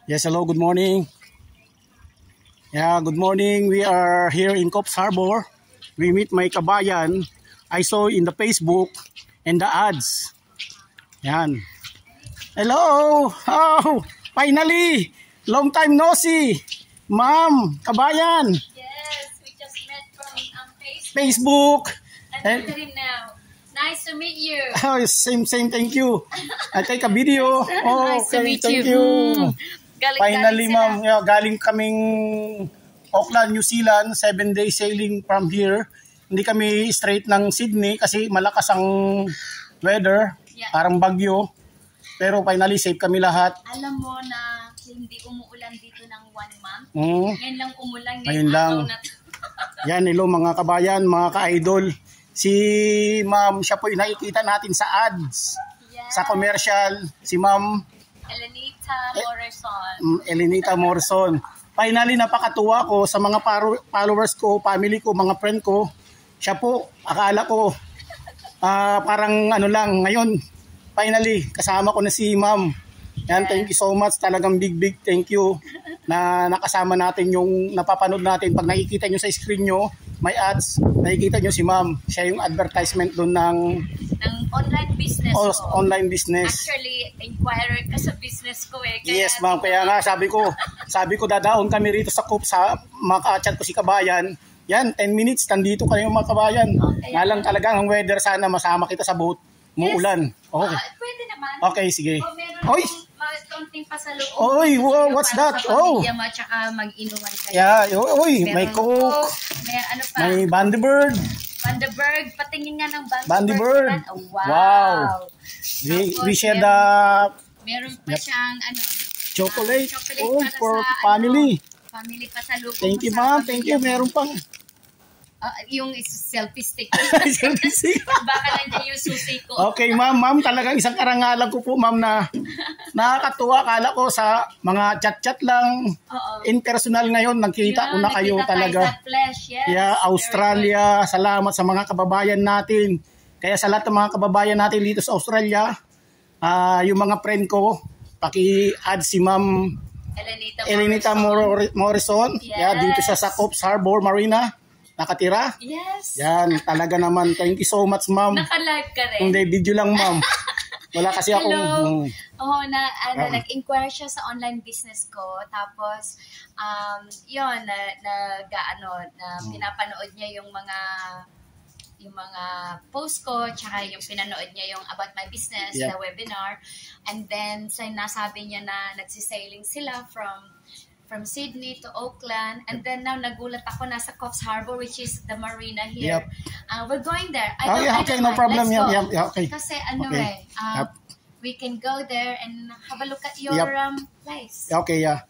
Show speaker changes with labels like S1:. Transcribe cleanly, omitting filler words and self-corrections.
S1: Yes, hello, good morning. Yeah, good morning. We are here in Coffs Harbour. We meet my kabayan. I saw in the Facebook and the ads. Yan. Hello! Oh, finally! Long time no see. Ma'am, kabayan.
S2: Yes, we just met from
S1: Facebook.
S2: And look at him now. Nice to meet you.
S1: Oh, same, thank you. I take a video. Oh,
S2: Nice to meet
S1: thank
S2: you.
S1: you. Finally, ma'am, galing kaming Auckland, New Zealand, 7-day sailing from here. Hindi kami straight ng Sydney kasi malakas ang weather, parang bagyo. Pero finally, safe kami lahat.
S2: Alam mo na hindi umuulan dito ng 1 month. Ngayon lang umulan,
S1: ngayon lang. Yan, hello mga kabayan, mga ka-idol. Si ma'am, siya po yung nakikita natin sa ads, sa commercial. Si ma'am Elenita Morrison. Finally, napakatuwa ko sa mga followers ko, family ko, mga friend ko. Siya po, akala ko parang ano lang. Ngayon, finally, kasama ko na si ma'am. Yan, thank you so much. Talagang big thank you na nakasama natin yung napapanood natin. Pag nakikita nyo sa screen nyo, may ads, nakikita nyo si ma'am. Siya yung advertisement doon ng
S2: online business
S1: ko. Online business.
S2: Actually, inquirer ka sa business ko eh.
S1: Kaya yes ma'am, kaya nga sabi ko dadaon kami rito sa Coop sa maka-chat ko si kabayan. Yan, 10 minutes, nandito kayo mga kabayan. Okay. Nga lang talagang ang weather, sana masama kita sa boat. Muulan. Okay.
S2: Pwede naman.
S1: Okay, sige.
S2: Oy! Konting pasalubong.
S1: Oy, what's that?
S2: Oh. Mo, tsaka mag-inuman kayo.
S1: Yeah, oy, may Coke.
S2: May ano pa?
S1: May Bundaberg.
S2: Bundaberg, patingin nga ng
S1: Bundaberg.
S2: Oh, wow.
S1: We share the
S2: meron pa siyang ano,
S1: chocolate. Oh, for family.
S2: Family pasalubong.
S1: Thank you, ma'am. Thank you. Meron pang
S2: yung selfie stick.
S1: Selfie stick.
S2: Baka nandiyan yung susi ko.
S1: Okay, ma'am. Ma'am, talagang isang karangalan ko po, ma'am, na nakakatuwa. Kala ko sa mga chat-chat lang. Impersonal ngayon, nagkita ko na kayo talaga.
S2: Yes,
S1: yeah, Australia. Salamat sa mga kababayan natin. Kaya sa lahat ng mga kababayan natin dito sa Australia, yung mga friend ko, paki-add si ma'am Elenita Morrison.
S2: Yes.
S1: Yeah, dito sa Coffs Harbour Marina. Nakatira?
S2: Yes.
S1: Yan, talaga naman. Thank you so much, ma'am.
S2: Naka-live ka rin?
S1: Hindi, video lang, ma'am. Wala kasi akong...
S2: Oo, nag-inquire siya sa online business ko. Tapos, yun, pinapanood niya yung mga post ko, tsaka yung pinanood niya yung about my business, the webinar. And then, nasabi niya na nagsisailing sila from Sydney to Auckland, and then now nagulat ako nasa Coffs Harbour, which is the marina here. We're going there.
S1: No problem.
S2: Okay. Kasi we can go there and have a look at your place.
S1: Okay, yeah.